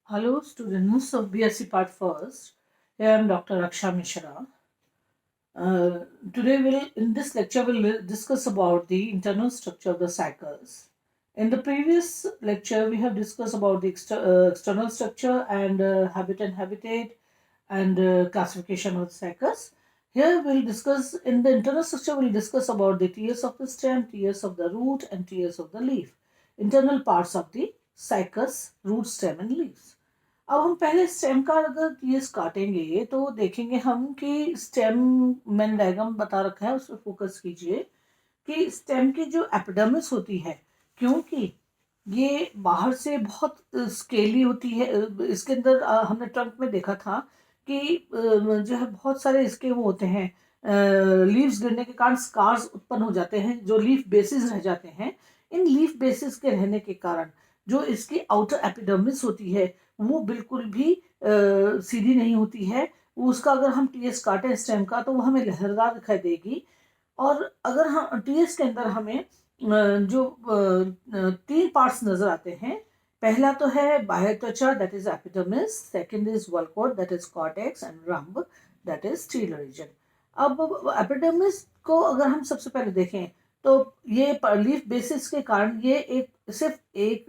Hello, students of BSc Part First. Here I am Dr. Raksha Mishra. Uh, Today, in this lecture, we'll discuss about the internal structure of the cycles. In the previous lecture, we have discussed about the external structure and habit and habitat and classification of the cycles. Here, we'll discuss in the internal structure. We'll discuss about the tiers of the stem, tiers of the root, and tiers of the leaf. Internal parts of the cycles: root, stem, and leaves. अब हम पहले stem का अगर TS काटेंगे तो देखेंगे हम कि स्टेम मैंने डायग्राम बता रखा है, उस पर फोकस कीजिए कि स्टेम की जो एपिडर्मिस होती है, क्योंकि ये बाहर से बहुत स्केली होती है। इसके अंदर हमने ट्रंक में देखा था कि जो है बहुत सारे इसके वो होते हैं, लीव्स गिरने के कारण स्कार्स उत्पन्न हो जाते हैं, जो लीफ बेसिस रह जाते हैं। इन लीफ बेसिस के रहने के कारण जो इसकी आउटर एपिडर्मिस होती है वो बिल्कुल भी सीधी नहीं होती है। उसका अगर हम टीएस काटें स्टेम का तो वो हमें लहरदार दिखाई देगी। और अगर हम टीएस के अंदर हमें जो तीन पार्ट्स नजर आते हैं, पहला तो है बाह्य त्वचा, that is epidermis. Second is वल्कोट, दैट इज कॉर्टेक्स। एंड रंब, दैट इज स्टील रीजन। अब एपिडर्मिस को अगर हम सबसे पहले देखें तो ये लीफ बेसिस के कारण ये सिर्फ एक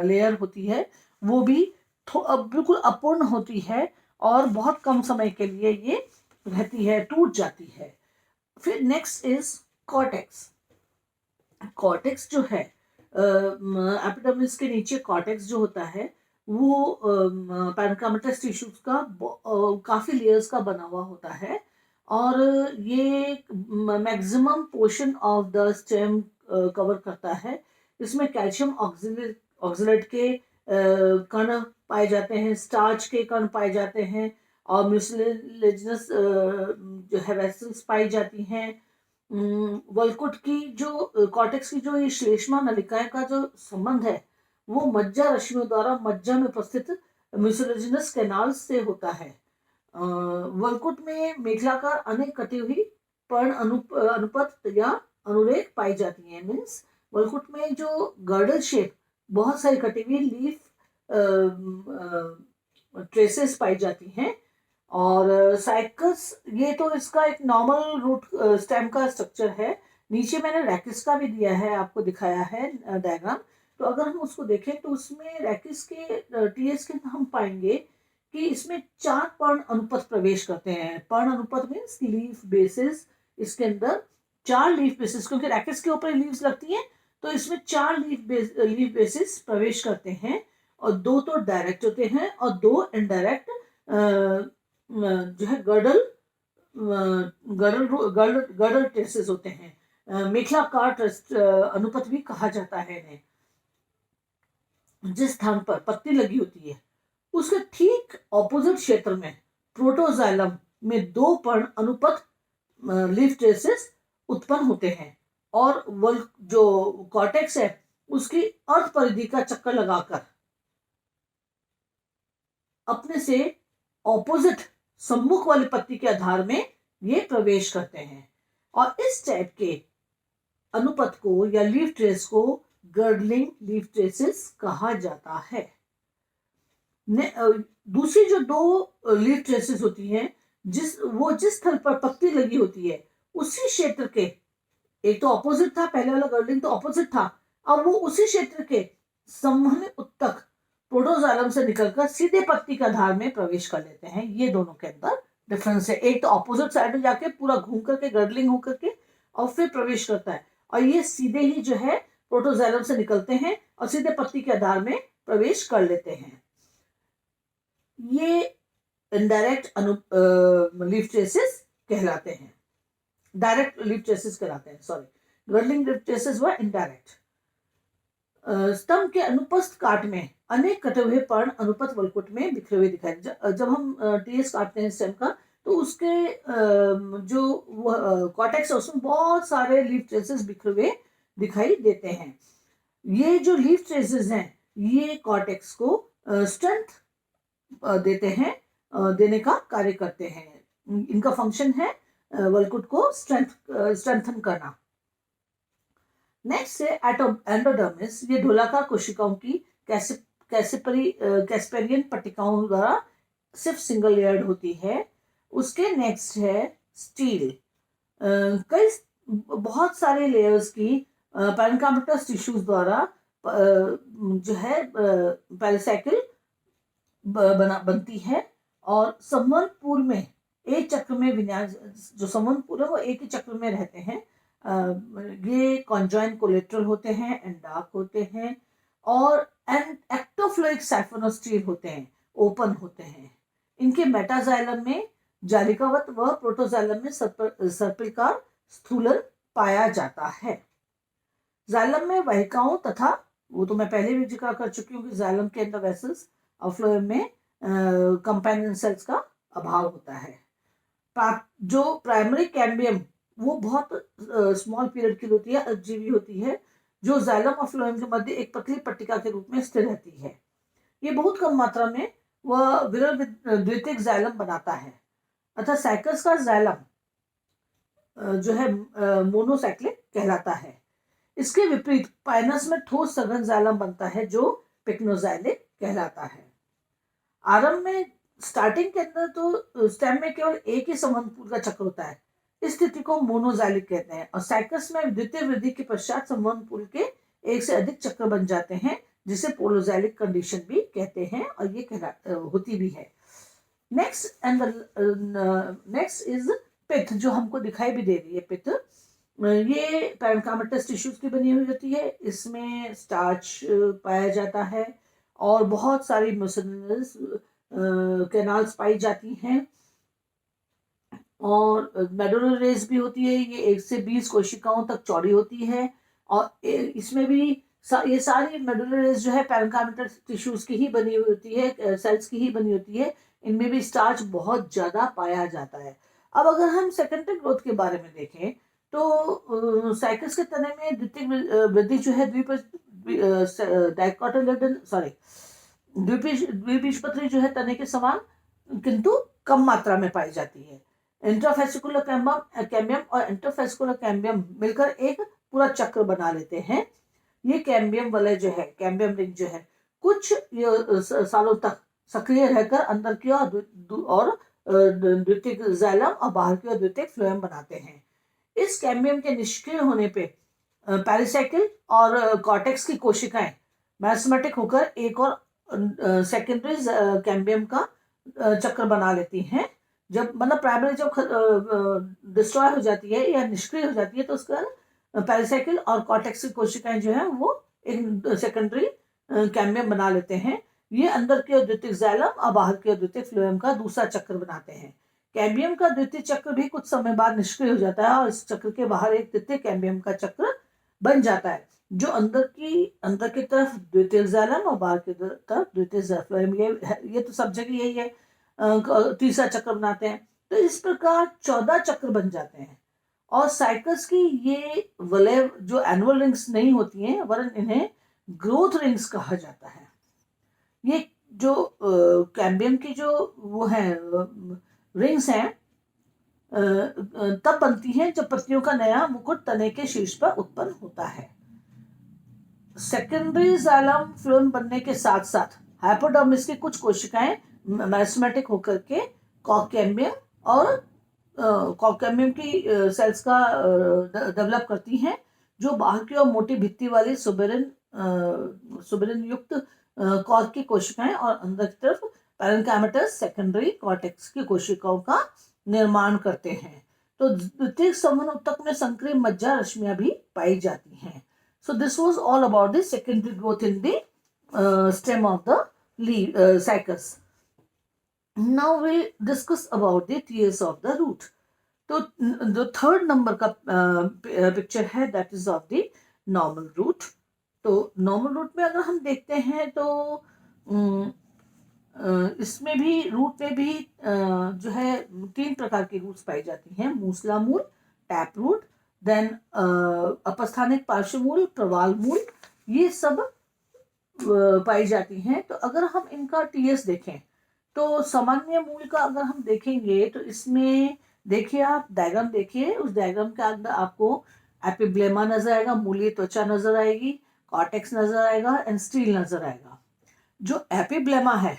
लेयर होती है, वो भी बिल्कुल अपूर्ण होती है और बहुत कम समय के लिए ये रहती है, टूट जाती है। फिर नेक्स्ट इज कॉर्टेक्स। कॉर्टेक्स जो है एपिडर्मिस के नीचे कॉर्टेक्स जो होता है वो पैनकामेटस टिश्यूज का काफी लेयर्स का बना हुआ होता है। और ये maximum portion of the stem cover करता है। इसमें कैल्शियम ऑक्सलेट के कण पाए जाते हैं, स्टार्च के कण पाए जाते हैं और म्यूसिलेजिनस जो है वेसल्स पाई जाती हैं। वल्कुट की जो कॉर्टेक्स की जो ये श्लेष्मा नलिकाएं का जो संबंध है वो मज्जा रश्मियों द्वारा मज्जा में उपस्थित म्यूसिलेजिनस कैनाल से होता है। वल्कुट में मेखलाकार अनेक कटी हुई पर्ण अनुपत या अनुरेख पाई जाती हैं। मीन्स वल्कुट में जो गर्डल शेप बहुत सारी कटी हुई लीफ ट्रेसेस पाई जाती हैं। और साइकस ये तो इसका एक नॉर्मल रूट स्टेम का स्ट्रक्चर है। नीचे मैंने रैकिस का भी दिया है, आपको दिखाया है डायग्राम। तो अगर हम उसको देखें तो उसमें रैकिस के टीएस के हम पाएंगे कि इसमें 4 पर्ण अनुपथ प्रवेश करते हैं। पर्ण अनुपथ मीन्स लीफ बेसिस। इसके अंदर 4 लीफ बेसिस, क्योंकि रैकिस के ऊपर लीव्स लगती हैं तो इसमें 4 लीफ बेसिस प्रवेश करते हैं। और 2 तो डायरेक्ट होते हैं और 2 इनडायरेक्ट जो है गर्डल गर्डल गर्डल ट्रेसेस होते हैं। मेखलाकार अनुपथ भी कहा जाता है इन्हें। जिस स्थान पर पत्ती लगी होती है उसके ठीक ऑपोजिट क्षेत्र में प्रोटोजाइलम में 2 पर्ण अनुपथ लीफ ट्रेसेस उत्पन्न होते हैं। और जो कॉर्टेक्स है उसकी अर्ध परिधि का चक्कर लगाकर अपने से ऑपोजिट सम्मुख वाली पत्ती के आधार में ये प्रवेश करते हैं। और इस टाइप के अनुपथ को या लीफ ट्रेस को गर्डलिंग लीफ ट्रेसेस कहा जाता है। दूसरी जो 2 लीफ ट्रेसेस होती हैं, जिस स्थल पर पत्ती लगी होती है उसी क्षेत्र के, एक तो ऑपोजिट था, पहले वाला गर्डलिंग तो ऑपोजिट था, अब वो उसी क्षेत्र के संवहनी उत्तक प्रोटोजाइलम से निकलकर सीधे पत्ती के आधार में प्रवेश कर लेते हैं। ये दोनों के अंदर डिफरेंस है। एक तो ऑपोजिट साइड में जाके पूरा घूम करके गर्डलिंग होकर के और फिर प्रवेश करता है, और ये सीधे ही जो है प्रोटोजाइलम से निकलते हैं और सीधे पत्ती के आधार में प्रवेश कर लेते हैं। ये इनडायरेक्ट लीफ ट्रेसेस कहलाते हैं, डायरेक्ट लीफ ट्रेसेस कहलाते हैं। सॉरी, गर्डलिंग लीफ ट्रेसेस व इनडायरेक्ट। स्तंभ के अनुपस्थ काट में अनेक कटे हुए पर्ण अनुपथ वल्कुट में बिखरे हुए दिखाई। जब हम टीएस काटते हैं स्टेम का तो उसके जो कॉर्टेक्स है उसमें बहुत सारे लीफ ट्रेसेस बिखरे हुए दिखाई देते हैं। ये जो लीफ ट्रेसेस हैं ये कॉर्टेक्स को स्ट्रेंथ देते हैं, देने का कार्य करते हैं। इनका फंक्शन है वल्कुट को स्ट्रेंथन करना। नेक्स्ट है एंडोडर्मिस। ये ढोलाकार कोशिकाओं की कैस्पेरियन पट्टिकाओं द्वारा सिर्फ सिंगल लेयर्ड होती है। उसके नेक्स्ट है स्टील। कई बहुत सारे लेयर्स की पैरेन्काइमस टिश्यूज द्वारा जो है पेरिसाइकिल बनती है। और संवहनपूल में एक चक्र में विन्यास, जो संवहनपूल है वो एक ही चक्र में रहते हैं। ये कॉन्जॉइन कोलेट्रल होते हैं, एंडार्क होते हैं और एक्टोफ्लोइक साइफोनोस्टील होते हैं, ओपन होते हैं। इनके मेटाजाइलम में जालिकावत व प्रोटोजाइलम में सर्पिलकार स्थूलन पाया जाता है। जाइलम में वाहिकाओं तथा, वो तो मैं पहले भी जिक्र कर चुकी हूँ कि जाइलम के अंदर वेसल्स और फ्लोएम में कंपेनियन सेल्स का अभाव होता है। जो प्राइमरी कैम्बियम वो बहुत स्मॉल पीरियड की होती है, अजीवी होती है, जो जाइलम और फ्लोएम के मध्य एक पतली पट्टिका के रूप में स्थिर रहती है। ये बहुत कम मात्रा में वह विरल द्वितीयक जाइलम बनाता है। अतः साइकस का जाइलम जो है मोनोसाइक्लिक कहलाता है। इसके विपरीत पाइनस में ठोस सघन जाइलम बनता है जो पिक्नोजाइलिक कहलाता है। आरंभ में स्टार्टिंग के अंदर तो स्टेम में केवल एक ही संवहनपूल का चक्र होता है। इस स्थिति को मोनोजाइलिक कहते हैं। और साइकस में द्वितीय वृद्धि के पश्चात संवहनपूल के एक से अधिक चक्र बन जाते हैं, जिसे पोलोजाइलिक कंडीशन भी कहते हैं, और ये होती भी है। नेक्स्ट इज पिथ, जो हमको दिखाई भी दे रही है। पिथ ये पैरेन्काइमस टिश्यूज की बनी हुई होती है। इसमें स्टार्च पाया जाता है और बहुत सारी म्यूसिनस कैनाल्स पाई जाती हैं और मेडुलर रेस भी होती है। ये 1 से 20 कोशिकाओं तक चौड़ी होती है और इसमें भी ये सारी मेडुलर रेस जो है पैरेन्काइमस टिश्यूज की ही बनी हुई होती है, सेल्स की ही बनी होती है। इनमें भी स्टार्च बहुत ज्यादा पाया जाता है। अब अगर हम सेकेंडरी ग्रोथ के बारे में देखें तो साइकस के तने में द्वितीय वृद्धि जो है द्विबीजपत्री जो है तने के समान किंतु कम मात्रा में पाई जाती है। इंट्राफेसिकुलर कैम्बियम और इंटरफेसिकुलर कैम्बियम मिलकर एक पूरा चक्र बना लेते हैं। ये कैम्बियम वलय जो है, कैम्बियम रिंग जो है, कुछ सालों तक सक्रिय रहकर अंदर की और द्वितीयक जाइलम और बाहर की ओर द्वितीयक फ्लोएम बनाते हैं। इस कैम्बियम के निष्क्रिय होने पे पेरिसाइकिल और कॉर्टेक्स की कोशिकाएं मैस्मेटिक होकर एक और सेकेंडरी कैम्बियम का चक्र बना लेती हैं। जब मतलब प्राइमरी जब डिस्ट्रॉय हो जाती है या निष्क्रिय हो जाती है तो उसका पेरिसाइकिल और कॉर्टेक्स की कोशिकाएं जो है वो एक सेकेंडरी कैम्बियम बना लेते हैं। ये अंदर की ओर द्वितीयक जाइलम और बाहर की ओर द्वितीयक फ्लोएम का दूसरा चक्र बनाते हैं। कैम्बियम का द्वितीय चक्र भी कुछ समय बाद निष्क्रिय हो जाता है और इस चक्र के बाहर एक तृतीय कैम्बियम का चक्र बन जाता है, जो अंदर की तरफ द्वितीय जाइलम और बाहर की तरफ द्वितीय फ्लोएम। ये तो सब जगह यही है, तीसरा चक्र बनाते हैं। तो इस प्रकार 14 चक्र बन जाते हैं। और साइकस की ये वलय जो एनुअल रिंग्स नहीं होती हैं, वरन इन्हें ग्रोथ रिंग्स कहा जाता है। ये जो कैम्बियम की जो वो है रिंग्स हैं तब बनती हैं जब पत्तियों का नया मुकुट तने के शीर्ष पर उत्पन्न होता है। सेकेंडरी जाइलम फ्लोएम बनने के साथ साथ हाइपोडर्मिस की कुछ कोशिकाएं मैस्मेटिक होकर के कॉकैम्बियम और कॉकैम्बियम की सेल्स का डेवलप करती हैं, जो बाहर की ओर मोटी भित्ति वाली सुबेरिन युक्त कॉर्क की कोशिकाएं और अंदर की तरफ पैरेन्काइमस सेकेंडरी कॉर्टेक्स की कोशिकाओं का निर्माण करते हैं। तो द्वितीयक संवहन ऊतक में संक्रिय मज्जा रश्मियां भी पाई जाती हैं। So this was all about the secondary growth in the stem of the leaf, cycas. Now we'll discuss about the tears of the root. तो जो थर्ड नंबर का पिक्चर है that is of the normal root. तो normal root में अगर हम देखते हैं तो इसमें भी रूट में भी जो है 3 प्रकार की रूट्स पाई जाती हैं, मूसला मूल, टैप रूट, देन अपस्थानिक पार्श्वमूल, प्रवाल मूल, ये सब पाई जाती हैं। तो अगर हम इनका टीएस देखें तो सामान्य मूल का अगर हम देखेंगे तो इसमें देखिए, आप डायग्राम देखिए, उस डायग्राम के अंदर आपको एपिब्लेमा नजर आएगा, मूलीय त्वचा नजर आएगी, कॉर्टेक्स नजर आएगा एंड स्टील नजर आएगा। जो एपिब्लेमा है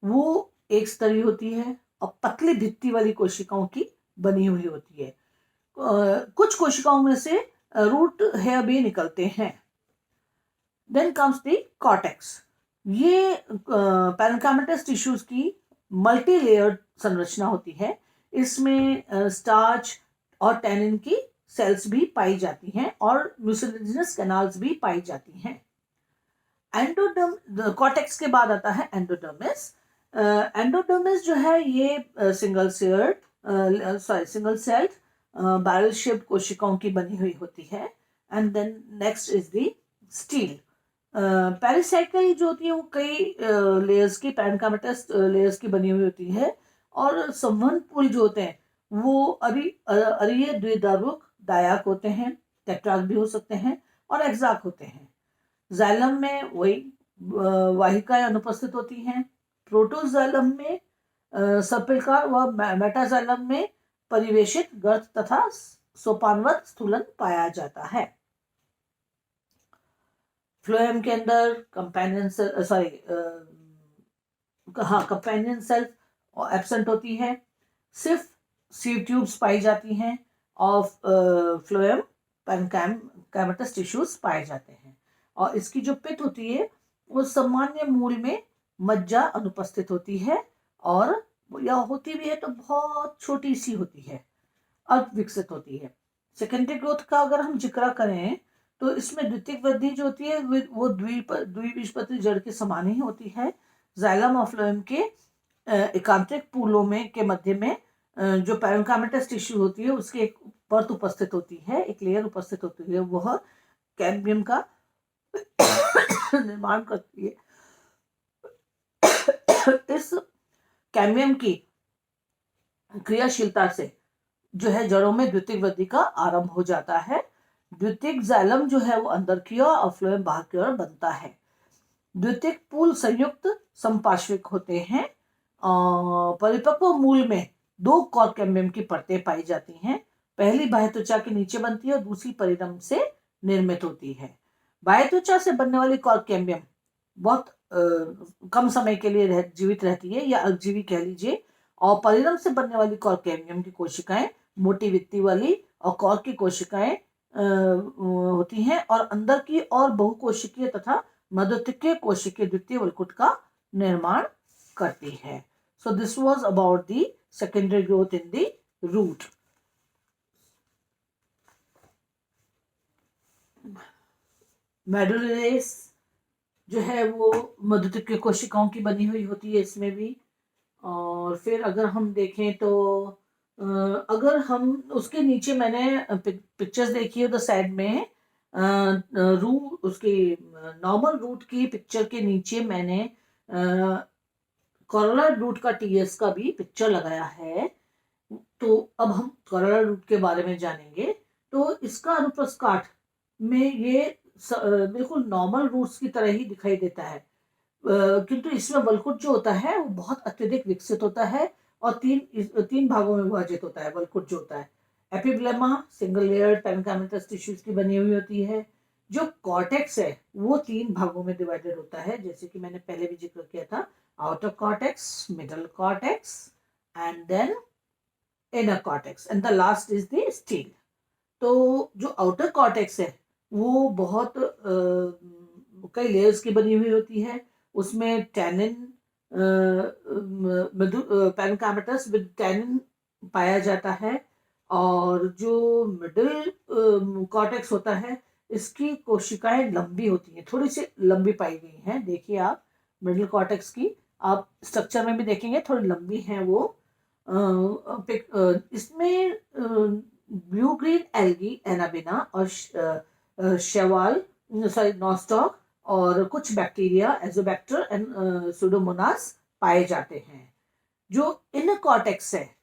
वो एक स्तरीय होती है और पतली भित्ति वाली कोशिकाओं की बनी हुई होती है। कुछ कोशिकाओं में से रूट हेयर भी निकलते हैं। Then comes the cortex. ये पैरेन्काइमस टिश्यूज की मल्टी लेयर्ड संरचना होती है। इसमें स्टार्च और टैनिन की सेल्स भी पाई जाती हैं और म्यूसिलेजिनस कैनाल्स भी पाई जाती हैं। एंडोडर्म कॉर्टेक्स के बाद आता है एंडोडर्मिस। एंडोडर्मिस जो है ये सिंगल सेल्ड बैरल शेप्ड कोशिकाओं की बनी हुई होती है। And then next is the stele. Pericycle जो होती है वो कई लेयर्स की पैरेन्काइमस लेयर्स की बनी हुई होती है। और संवहनपूल जो होते हैं वो अरीय द्विधारुक दायक होते हैं, टेट्राक भी हो सकते हैं और एक्साक होते हैं। जाइलम में वही वाहिकाएं अनुपस्थित होती हैं। प्रोटोजाइलम में सर्पिलकार व मेटाजाइलम में परिवेशित गर्त तथा सोपानवत स्थूलन पाया जाता है। फ्लोएम के अंदर कंपेनियन सेल एब्सेंट होती है। सिर्फ सीव ट्यूब्स पाई जाती हैं और फ्लोएम पैरेन्काइमस टिश्यूज पाए जाते हैं। और इसकी जो पित्त होती है वो सामान्य मूल में मज्जा अनुपस्थित होती है और या होती भी है तो बहुत छोटी सी होती है, अल्प विकसित होती है। सेकेंडरी ग्रोथ का अगर हम जिक्र करें तो इसमें द्वितीयक वृद्धि जो होती है वो द्विबीजपत्री जड़ के समान ही होती है। जाइलम और फ्लोएम के एकांतरिक पूलों में के मध्य में जो पैरेन्काइमस टिश्यू होती है उसकी एक परत उपस्थित होती है, एक लेयर उपस्थित होती है, वह कैम्बियम का निर्माण करती है। इस कैम्बियम की क्रियाशीलता से जो है जड़ों में द्वितीयक वृद्धि का आरंभ हो जाता है। द्वितीयक जाइलम जो है वो अंदर की ओर और फ्लोएम बाहर की ओर बनता है। द्वितीयक पूल संयुक्त संपार्श्विक होते हैं। परिपक्व मूल में दो कॉर्क कैम्बियम की परतें पाई जाती हैं। पहली बाह्य त्वचा के नीचे बनती है और दूसरी परिरंभ से निर्मित होती है। बाह्य त्वचा से बनने वाली कॉर्क कैम्बियम बहुत कम समय के लिए जीवित रहती है या अल्पजीवी कह लीजिए। और परिरंभ से बनने वाली कॉर्क कैम्बियम की कोशिकाएं मोटी वित्ती वाली और कॉर्क की कोशिकाएं होती हैं और अंदर की और बहुकोशिकीय तथा मध्यस्थीय कोशिकीय द्वितीय वलकुट का निर्माण करती है। So this was about the secondary growth in the root. मेडुलरेस जो है वो मध्यस्थीय कोशिकाओं की बनी हुई होती है इसमें भी। और फिर अगर हम देखें तो अगर हम उसके नीचे मैंने पिक्चर्स देखी है तो साइड में रूट उसके नॉर्मल रूट की पिक्चर के नीचे मैंने कोरोला रूट का टीएस का भी पिक्चर लगाया है। तो अब हम कोरोला रूट के बारे में जानेंगे। तो इसका अनुप्रस्थ काट में ये बिल्कुल नॉर्मल रूट्स की तरह ही दिखाई देता है, किंतु इसमें वलकुट जो होता है वो बहुत अत्यधिक विकसित होता है और तीन भागों में विभाजित होता है। वलकुट जो होता है एपिब्लेमा सिंगल लेयर पैरेन्काइमस टिश्यूज की बनी हुई होती है। जो कॉर्टेक्स है वो तीन भागों में डिवाइडेड होता है, जैसे कि मैंने पहले भी जिक्र किया था, outer cortex, middle cortex and then inner cortex and the last is the stele. तो जो आउटर कॉर्टेक्स है वो बहुत कई लेयर्स की बनी हुई होती है। उसमें टैनिन पैरेन्काइमस विद टैनिन पाया जाता है। और जो मिडिल कॉर्टेक्स होता है इसकी कोशिकाएं लंबी होती हैं, थोड़ी सी लंबी पाई गई हैं। देखिए आप मिडिल कॉर्टेक्स की आप स्ट्रक्चर में भी देखेंगे थोड़ी लंबी हैं वो। इसमें ब्लू ग्रीन एल्गी एनाबिना और शेवाल नॉस्टॉक और कुछ बैक्टीरिया एजोबैक्टर एंड सुडोमोनास पाए जाते हैं। जो इनर कॉर्टेक्स है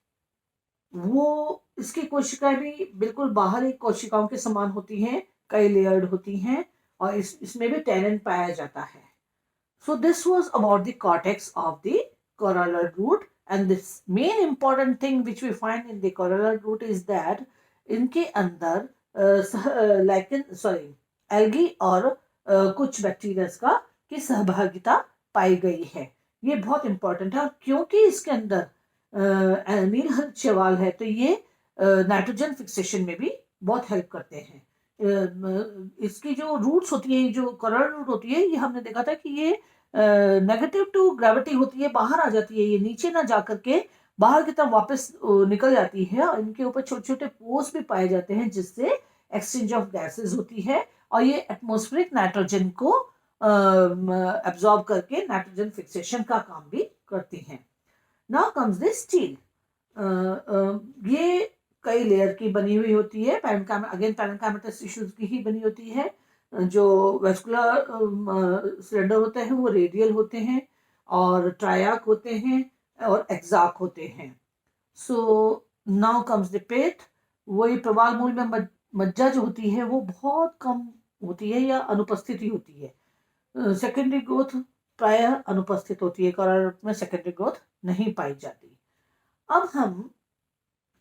वो इसकी कोशिकाएं भी बिल्कुल बाहरी कोशिकाओं के समान होती हैं, कई लेयर्ड होती हैं और इसमें भी टैनिन पाया जाता है। So this was about the cortex of the corolla root, and this main important thing which we find in the corolla root is that इनके अंदर एल्गी और कुछ बैक्टीरिया की सहभागिता पाई गई है। ये बहुत इंपॉर्टेंट है, और क्योंकि इसके अंदर नील शैवाल है तो ये नाइट्रोजन फिक्सेशन में भी बहुत हेल्प करते हैं। इसकी जो रूट्स होती है, जो कलर रूट होती है, ये हमने देखा था कि ये नेगेटिव टू ग्रेविटी होती है, बाहर आ जाती है, ये नीचे ना जा करके बाहर की तरफ वापस निकल जाती है, और इनके ऊपर छोटे छोटे पोर्स भी पाए जाते हैं जिससे एक्सचेंज ऑफ गैसेस होती है, और ये एटमॉस्फेरिक नाइट्रोजन को एब्जॉर्ब करके नाइट्रोजन फिक्सेशन का काम भी करती हैं। Now comes the steel. ये कई लेयर की बनी हुई होती है, अगेन पैरेन्काइमेटस टिश्यूज की ही बनी होती है। जो वेस्कुलर सिलेंडर होते हैं वो रेडियल होते हैं, और ट्रायाक होते हैं, और एक्साक होते हैं। So now comes the pet. वही प्रवाल मूल में मज्जा जो होती है वो बहुत कम होती है या अनुपस्थित ही होती है। सेकेंडरी ग्रोथ प्रायः अनुपस्थित होती है, कॉलर में सेकेंडरी ग्रोथ नहीं पाई जाती। अब हम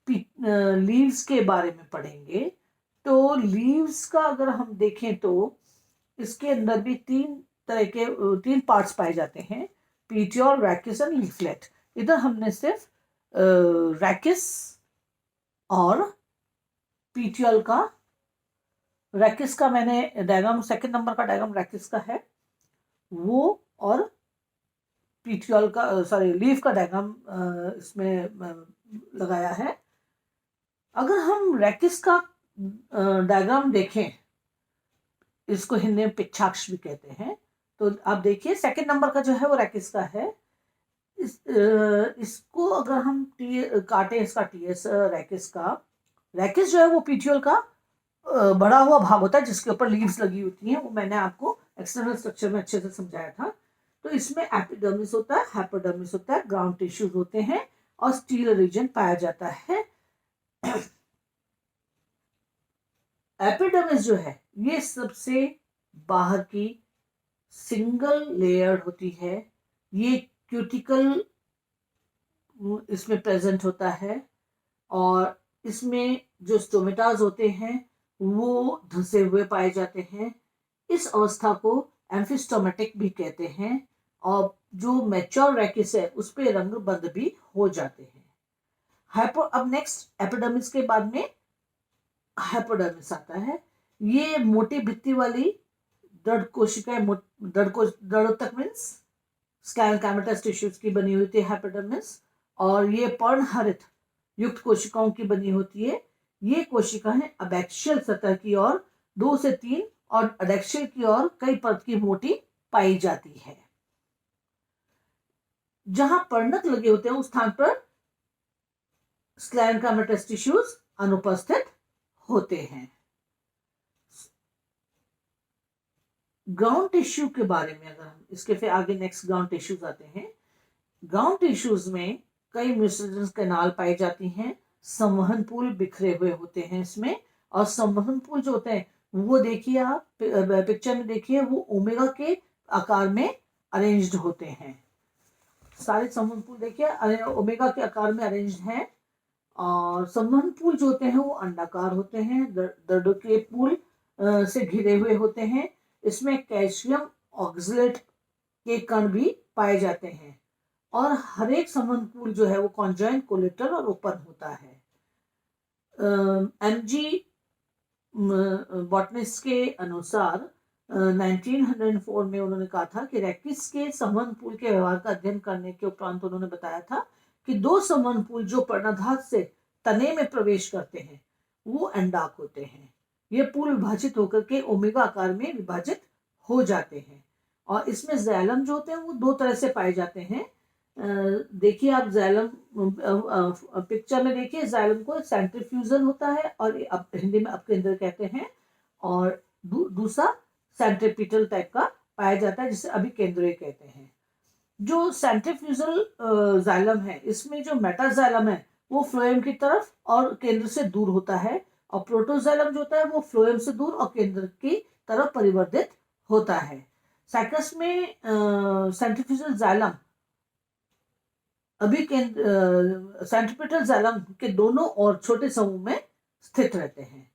लीव्स के बारे में पढ़ेंगे। तो लीव्स का अगर हम देखें तो इसके अंदर भी तीन पार्ट्स पाए जाते हैं, पीटियोल, रैकिस एंड लीफलेट। इधर हमने सिर्फ रैकिस और पीटियोल का, रैकिस का मैंने डायग्राम, सेकंड नंबर का डायग्राम रैकिस का है वो, और पीटियोल का, सॉरी, लीफ का डायग्राम इसमें लगाया है। अगर हम रैकिस का डायग्राम देखें, इसको हिंदी में पिच्छाक्ष भी कहते हैं, तो आप देखिए सेकंड नंबर का जो है वो रैकिस का है। इसको अगर हम काटे, इसका टीएस रैकिस का, रैकिस जो है वो पीटियोल का बढ़ा हुआ भाग होता है जिसके ऊपर लीव्स लगी होती हैं, वो मैंने आपको एक्सटर्नल स्ट्रक्चर में अच्छे से समझाया था। तो इसमें एपिडर्मिस होता है, हाइपोडर्मिस होता है, ग्राउंड टिश्यूज होते हैं, और स्टील रीजन पाया जाता है। एपिडर्मिस जो है ये सबसे बाहर की सिंगल लेयर होती है। ये क्यूटिकल इसमें प्रेजेंट होता है, और इसमें जो स्टोमेटाज होते हैं वो धंसे हुए पाए जाते हैं। इस अवस्था को एम्फिस्टोमेटिक भी कहते हैं, और जो मैच्योर रैकिस है उस पे रंग बंद भी हो जाते हैं। अब नेक्स्ट एपिडर्मिस के बाद में हाइपोडर्मिस आता है। ये मोटी भित्ति वाली दृढ़ कोशिकाएं, दृढ़ोत्तक मीन्स स्क्लेरोकाइमेटस टिश्यूज की बनी हुई थी हाइपोडर्मिस, और ये पर्णहरित युक्त कोशिकाओं की बनी होती है। ये कोशिकाएं अबैक्सियल सतह की ओर 2 से 3 और अडेक्सियल की ओर कई परत की मोटी पाई जाती है। जहां पर्णक लगे होते हैं उस स्थान पर स्क्लेरोकाइमेटस टिश्यूज अनुपस्थित होते हैं। ग्राउंड टिश्यू के बारे में अगर हम इसके फिर आगे नेक्स्ट ग्राउंड टिश्यूज आते हैं। ग्राउंड टिश्यूज में कई म्यूसिलेज कैनाल पाई जाती हैं, संवहन पूल बिखरे हुए होते हैं इसमें, और संवहन पूल जो होते हैं वो देखिए आप पिक्चर में देखिए, वो ओमेगा के आकार में अरेंज्ड होते हैं। सारे संवहन पूल देखिए ओमेगा के आकार में अरेंज्ड हैं, और संवहन पूल जो होते हैं वो अंडाकार होते हैं, दर्द के पूल से घिरे हुए होते हैं। इसमें कैल्शियम ऑक्सलेट के कण भी पाए जाते हैं, और हर एक संवहन पूल जो है वो कॉन्जॉइंट, कोलेटरल और ओपन होता है। एमजी बॉटनिस्ट के अनुसार 1904 में उन्होंने कहा था कि रैकिस के संवहन पूल के व्यवहार का अध्ययन करने के उपरांत उन्होंने बताया था कि 2 संवहन पूल जो पर्णधात से तने में प्रवेश करते हैं वो अंडाक होते हैं। ये पूल विभाजित होकर के ओमेगा आकार में विभाजित हो जाते हैं, और इसमें जैलम जो होते हैं वो 2 तरह से पाए जाते हैं। देखिए आप जैलम पिक्चर में देखिए, जैलम को सेंट्रीफ्यूजल होता है, और अब हिंदी में अपकेंद्र कहते हैं, और दूसरा सेंट्रीपिटल टाइप का पाया जाता है जिसे अभी केंद्रीय कहते हैं। जो सेंट्रीफ्यूजल जाइलम है इसमें जो मेटाजाइलम है वो फ्लोएम की तरफ और केंद्र से दूर होता है, और प्रोटोजाइलम जो होता है वो फ्लोएम से दूर और केंद्र की तरफ परिवर्तित होता है। साइकस में सेंट्रीफ्यूजल जाइलम अभी सेंट्रीपिटल जाइलम के दोनों और छोटे समूह में स्थित रहते हैं।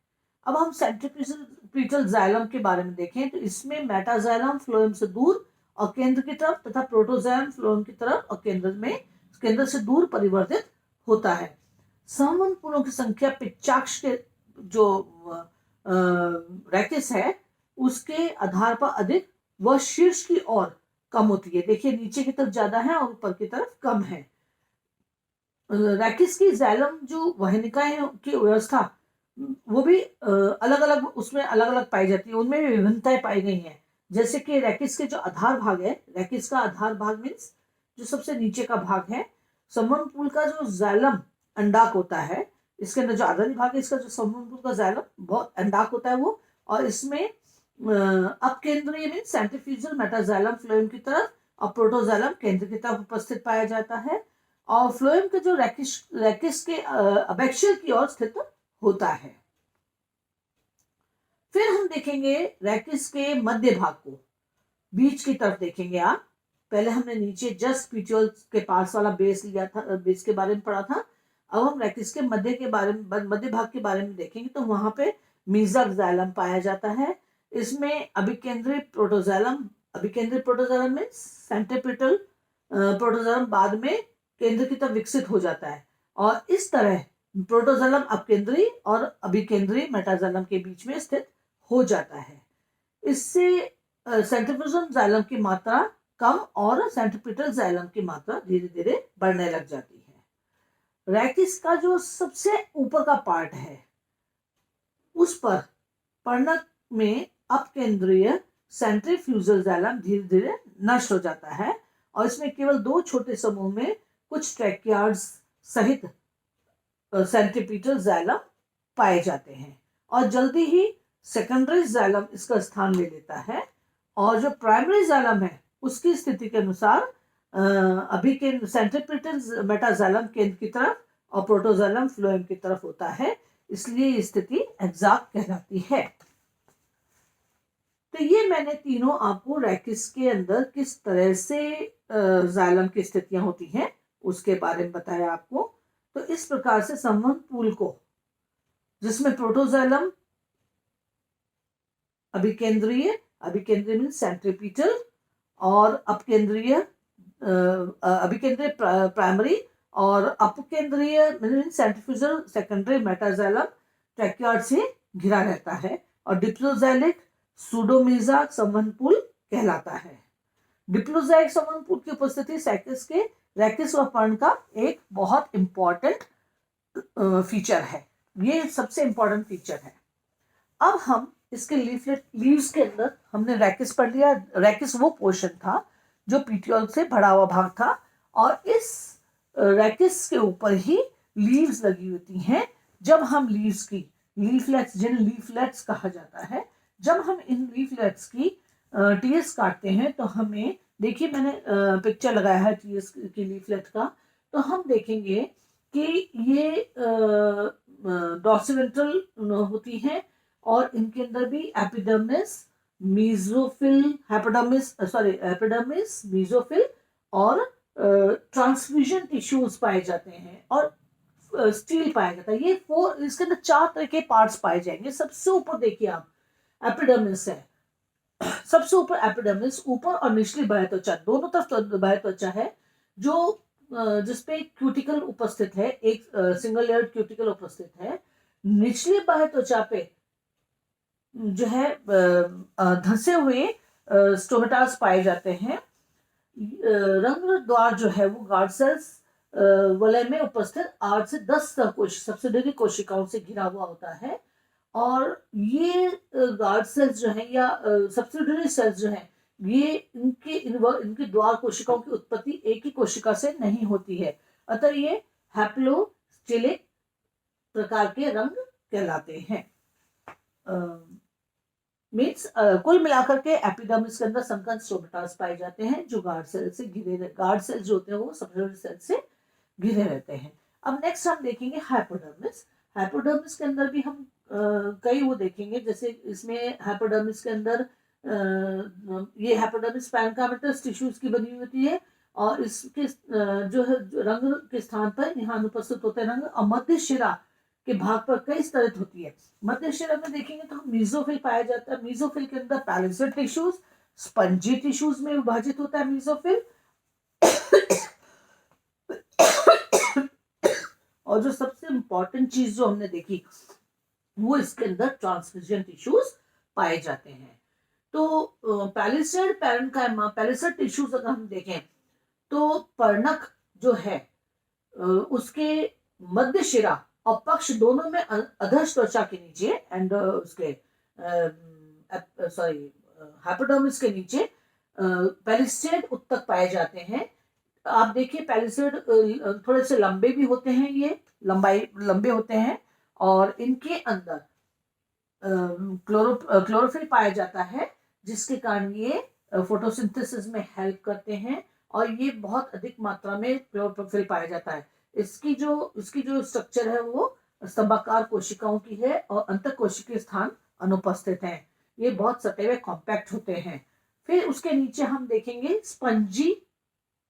अब हम सेंट्रीपिटल जाइलम के बारे में देखें तो इसमें मेटाजाइलम फ्लोएम से दूर और केंद्र की तरफ, तथा प्रोटोजोयम फ्लोएम की तरफ और केंद्र से दूर परिवर्तित होता है। संवहनपूर्णों की संख्या पिच्चाक्ष के जो रैकिस है उसके आधार पर अधिक व शीर्ष की ओर कम होती है। देखिए नीचे की तरफ ज्यादा है और ऊपर की तरफ कम है। रैकिस की जाइलम जो वहनिकाएं की व्यवस्था वो भी अलग अलग, उसमें अलग अलग पाई जाती है, उनमें भी विभिन्नताएं पाई गई हैं। जैसे कि रैकिस के जो आधार भाग है, रैकिस का आधार भाग मीन्स जो सबसे नीचे का भाग है, संवहनपूल का जो जाइलम अंडाक होता है, इसके अंदर जो आधारी भाग है इसका, जो संवहनपूल का जाइलम बहुत अंडाक होता है वो, और इसमें अपकेंद्रीय मीन्स सेंट्रीफ्यूजल मेटाजाइलम फ्लोएम की तरफ और प्रोटोजाइलम केंद्र की तरफ उपस्थित पाया जाता है, और फ्लोएम के जो रैकिस के अबैक्सियल की ओर स्थित होता है। फिर हम देखेंगे रैकिस के मध्य भाग को, बीच की तरफ देखेंगे आप। पहले हमने नीचे जस्ट पीटियोल के पास वाला बेस लिया था, बेस के बारे में पढ़ा था। अब हम रैकिस के मध्य भाग के बारे में देखेंगे, तो वहां पे मीजोक्साइलम पाया जाता है। इसमें अभिकेंद्रीय प्रोटोजाइलम में सेंट्रीपिटल प्रोटोजाइलम बाद में केंद्र की तरफ विकसित हो जाता है, और इस तरह प्रोटोजाइलम अपकेंद्रीय और अभिकेंद्रीय मेटाजाइलम के बीच में स्थित हो जाता है। इससे सेंट्रीफ्यूजल जाइलम की मात्रा कम और सेंट्रीपिटल जाइलम की मात्रा धीरे धीरे बढ़ने लग जाती है। रैकिस का जो सबसे ऊपर का पार्ट है उस पर पर्णक में अपकेंद्रीय सेंट्रीफ्यूजल जाइलम धीरे धीरे नष्ट हो जाता है, और इसमें केवल दो छोटे समूह में कुछ ट्रैकियार्ड्स सहित सेंट्रीपिटल जाइलम पाए जाते हैं, और जल्दी ही सेकेंडरी जाइलम इसका स्थान ले लेता है, और जो प्राइमरी जाइलम है उसकी स्थिति के अनुसार अभी के सेंट्रीपिटल मेटाजाइलम केंद्र की तरफ और प्रोटोजाइलम फ्लोएम की तरफ होता है, इसलिए ये स्थिति एक्साक्ट कहलाती है। तो ये मैंने तीनों आपको रैकिस के अंदर किस तरह से जाइलम की स्थितियां होती हैं उसके बारे में बताया आपको। तो इस प्रकार से संवहनपूल को, जिसमें प्रोटोजाइलम अभिकेंद्रीय मीन्स सेंट्रीपिटल और अपकेंद्रीय अभिकेंद्रीय प्राइमरी और अपकेंद्रीय मीन्स सेंट्रीफ्यूजल सेकेंडरी मेटाजाइलम ट्रैकियार्ड से घिरा रहता है, और डिप्लोजाइलिक सूडोमीजा संवहनपूल कहलाता है। डिप्लोजाइक संवहनपूल की उपस्थिति रैकिस व पर्ण का एक बहुत इंपॉर्टेंट फीचर है। ये सबसे इंपॉर्टेंट फीचर है। अब हम इसके लीव्स के अंदर हमने रैकिस पढ़ लिया। रैकिस वो पोर्शन था जो पीटियोल से भरा हुआ भाग था, और इस रैकिस के ऊपर ही लीव्स लगी होती हैं। जब हम लीव्स की लीफलेट्स कहा जाता है, जब हम इन लीफलेट्स की टीएस काटते हैं तो हमें, देखिए मैंने पिक्चर लगाया है टीएस की लीफलेट का, तो हम देखेंगे कि ये डॉर्सिवेंट्रल होती हैं, और इनके अंदर भी एपिडर्मिस, एपिडर्मिस, मीजोफिल और ट्रांसफ्यूजन टिश्यूज पाए जाते हैं, और स्टील पाया जाता है। ये इसके अंदर 4 तरह के पार्ट्स पाए जाएंगे। सबसे ऊपर देखिए आप, एपिडर्मिस है, सबसे ऊपर एपिडर्मिस, ऊपर और निचली बाह्य त्वचा, दोनों तरफ बाह्य त्वचा है, जो जिसपे क्यूटिकल उपस्थित है, एक सिंगल लेयर्ड क्यूटिकल उपस्थित है। निचली बाह्य त्वचा पे जो है धंसे हुए स्टोमेटास पाए जाते हैं। रंग द्वार जो है वो गार्ड सेल्स वलय में उपस्थित 8 से 10 सब्सिडरी कोशिकाओं से घिरा हुआ होता है, और ये गार्ड सेल्स जो है या सब्सिडरी सेल्स जो है, ये इनकी द्वार कोशिकाओं की उत्पत्ति एक ही कोशिका से नहीं होती है, अतः ये हैप्लोस्टिलिक प्रकार के रंग कहलाते हैं। कुल मिलाकर के एपिडर्मिस के अंदर संकर स्टोमेटास पाए जाते हैं, जो गार्ड सेल्स जो होते हैं वो सब्सिडरी सेल से घिरे रहते हैं। अब नेक्स्ट हम देखेंगे हाइपोडर्मिस। हाइपोडर्मिस के अंदर भी हम कई वो देखेंगे, जैसे इसमें हाइपोडर्मिस के अंदर ये हाइपोडर्मिस पैनकामेटस टिश्यूज की बनी होती है, और इसके जो है रंग के स्थान पर यहाँ अनुपस्थित होते हैं रंग, और मध्य शिरा के भाग पर कई स्तरित होती है। मध्य शिरा में देखेंगे तो मीजोफिल पाया जाता है। मीजोफिल के अंदर पैलिसड टिश्यूज, स्पंजी टिश्यूज में विभाजित होता है मीजोफिल। और जो सबसे इंपॉर्टेंट चीज जो हमने देखी वो इसके अंदर ट्रांसमिशन टिश्यूज पाए जाते हैं। तो पैलिसेड पैरेन्काइमा, पैलिसेड टिश्यूज अगर हम देखें तो पर्णक जो है उसके मध्य शिरा और पक्ष दोनों में अधश त्वचा के नीचे एंड उसके सॉरी हाइपोडर्मिस के नीचे पैलिसेड उत्तक पाए जाते हैं। आप देखिए पैलिसेड थोड़े से लंबे भी होते हैं, ये लंबे होते हैं और इनके अंदर क्लोरोफिल पाया जाता है जिसके कारण ये फोटोसिंथेसिस में हेल्प करते हैं और ये बहुत अधिक मात्रा में क्लोरोफिल पाया जाता है। इसकी जो स्ट्रक्चर है वो स्तंभाकार कोशिकाओं की है और अंतःकोशिकीय स्थान अनुपस्थित हैं। ये बहुत सटे हुए कॉम्पैक्ट होते हैं। फिर उसके नीचे हम देखेंगे स्पंजी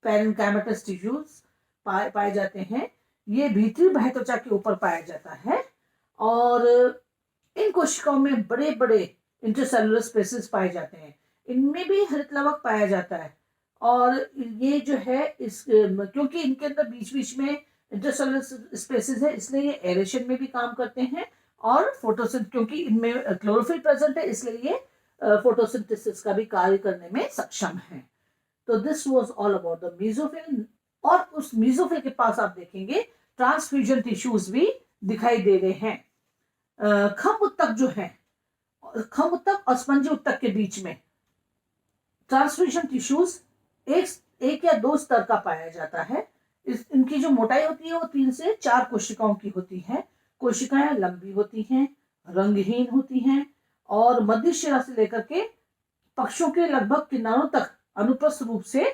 पैरेन्काइमेटस टिश्यूज पाए जाते हैं। ये भीतरी बाह्य त्वचा के ऊपर पाया जाता है और इन कोशिकाओं में बड़े बड़े इंटरसेलुलर स्पेसेस पाए जाते हैं। इनमें भी हरित लवक पाया जाता है और ये जो है इस क्योंकि इनके अंदर बीच बीच में इंटरसेलुलर स्पेसेस है इसलिए ये एरेशन में भी काम करते हैं और फोटोसिंथ क्योंकि इनमें क्लोरोफिल प्रेजेंट है इसलिए ये फोटोसिंथेसिस का भी कार्य करने में सक्षम है। तो this was all about the mesophyll. और उस मीजोफिल के पास आप देखेंगे ट्रांसफ्यूजन टिश्यूज भी दिखाई दे रहे हैं। खम उत्तक जो है, खम उत्तक और स्पंजी उत्तक के बीच में ट्रांसफ्यूजन टिश्यूज एक या दो स्तर का पाया जाता है। इनकी जो मोटाई होती है वो 3 से 4 कोशिकाओं की होती है। कोशिकाएं लंबी होती हैं, रंगहीन होती हैं और मध्य शिरा से लेकर के पक्षों के लगभग किनारों तक अनुप्रस्थ रूप से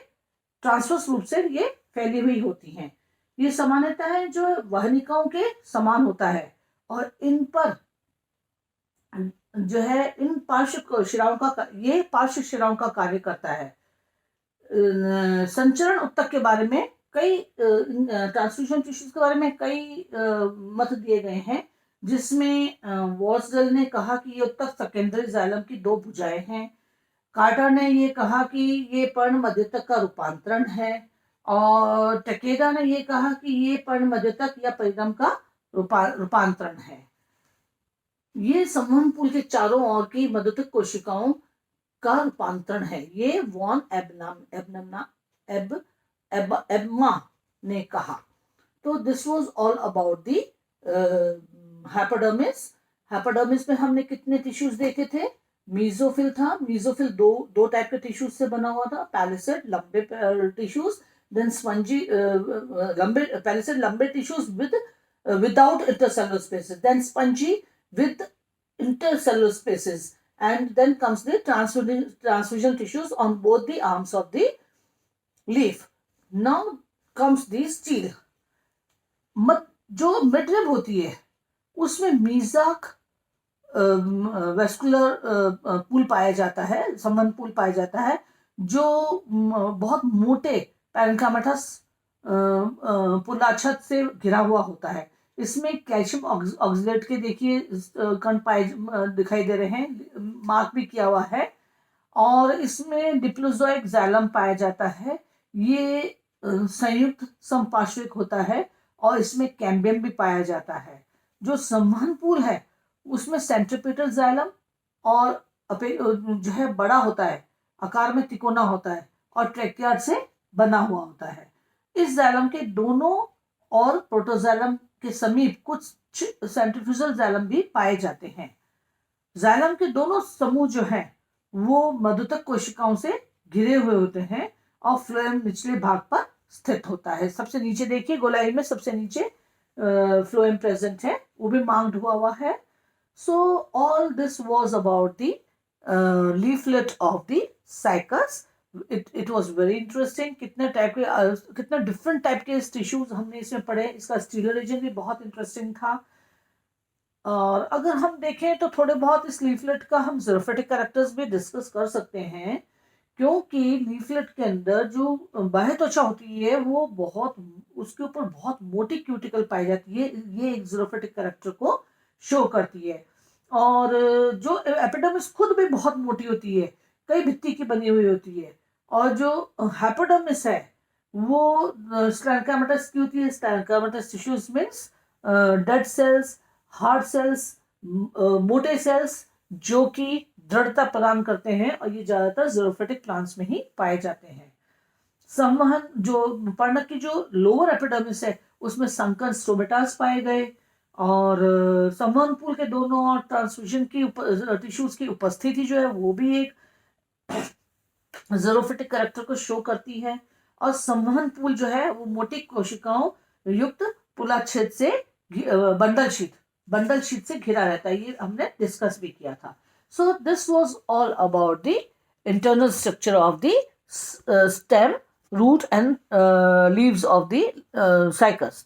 ट्रांसवर्स रूप से ये फैली हुई होती हैं। ये सामान्यतः है जो वहनिकाओं के समान होता है और इन पर जो है इन पार्श्व शिराओं का ये पार्श्व शिराओं का कार्य करता है। संचरण उत्तक के बारे में कई ट्रांसफ्यूजन टिश्यूज के बारे में कई मत दिए गए हैं जिसमें वॉर्सडेल ने कहा कि ये उत्तक सेकेंडरी जाइलम की 2 भुजाएं हैं। कार्टर ने ये कहा कि ये पर्ण मध्यतक का रूपांतरण है और टेकेडा ने ये कहा कि ये पर्ण मध्यतक या परिगम का रूपांतरण है। ये संवहन पुल के चारों ओर की मध्यतक कोशिकाओं का रूपांतरण है, ये वॉन एब्मा ने कहा। तो this was all about the hypodermis. Hypodermis में हमने कितने टिश्यूज देखे थे? मीजोफिल था। मीजोफिल दो टाइप के टिश्यूज से बना हुआ था, पैलिसेड लंबे टिश्यूज, देन स्पंजी लंबे पैलिसेड लंबे tissues without intercellular spaces, then spongy with intercellular spaces, and then comes the transfusion tissues on both the arms of the leaf. Now comes the stele. जो midrib होती है उसमें मीजाक vascular पुल पाया जाता है, संवहन पुल पाया जाता है जो बहुत मोटे पैरेन्काइमेटस पुलाछद से घिरा हुआ होता है। इसमें कैल्शियम ऑक्सलेट के देखिए कण पाए दिखाई दे रहे हैं, मार्क भी किया हुआ है और इसमें डिप्लोजोइक जाइलम पाया जाता है। ये संयुक्त संपार्श्विक होता है और इसमें कैम्बियम भी पाया जाता है। जो संवहन पुल है उसमें सेंट्रीपिटल जाइलम और जो है बड़ा होता है, आकार में तिकोना होता है और ट्रैकियार्ड से बना हुआ होता है। इस जाइलम के दोनों और प्रोटोजाइलम के समीप कुछ सेंट्रीफ्यूजल जाइलम भी पाए जाते हैं। जाइलम के दोनों समूह जो है वो मधुतक कोशिकाओं से घिरे हुए होते हैं और फ्लोएम निचले भाग पर स्थित होता है। सबसे नीचे देखिए गोलाई में सबसे नीचे फ्लोएम प्रेजेंट है, वो भी मार्क्ड हुआ है। So all this was about the leaflet of the cycas. It was very interesting. कितना डिफरेंट टाइप के टिश्यूज हमने इसमें पढ़े। इसका स्टीरियो रीजन भी बहुत इंटरेस्टिंग था। और अगर हम देखें तो थोड़े बहुत इस लीफलेट का हम ज़ेरोफिटिक कैरेक्टर्स भी डिस्कस कर सकते हैं, क्योंकि लीफलेट के अंदर जो बाह्य त्वचा होती है वो बहुत, उसके ऊपर बहुत मोटी क्यूटिकल पाई जाती है। ये एक ज़ेरोफिटिक कैरेक्टर को शो करती है। और जो एपिडर्मिस खुद भी बहुत मोटी होती है, कई भित्ति की बनी हुई होती है। और जो हाइपोडर्मिस है वो स्टैंकामेटस की होती है। स्टैंकामेटस tissues means dead cells, hard cells, मोटे सेल्स जो कि दृढ़ता प्रदान करते हैं, और ये ज्यादातर ज़ीरोफिटिक प्लांट्स में ही पाए जाते हैं। संवहन जो पर्णक की जो लोअर एपिडर्मिस है उसमें संकर स्टोमेटास पाए गए, और संवहन पूल के दोनों और ट्रांसमिशन की टिश्यूज की उपस्थिति जो है वो भी एक ज़ीरोफिटिक कैरेक्टर को शो करती है। और संवहन पूल जो है वो मोटी कोशिकाओं युक्त पुलाच्छेद से बंडल शीट से घिरा रहता है। ये हमने डिस्कस भी किया था। सो this was all about the internal structure of the stem, root and leaves of the cycas.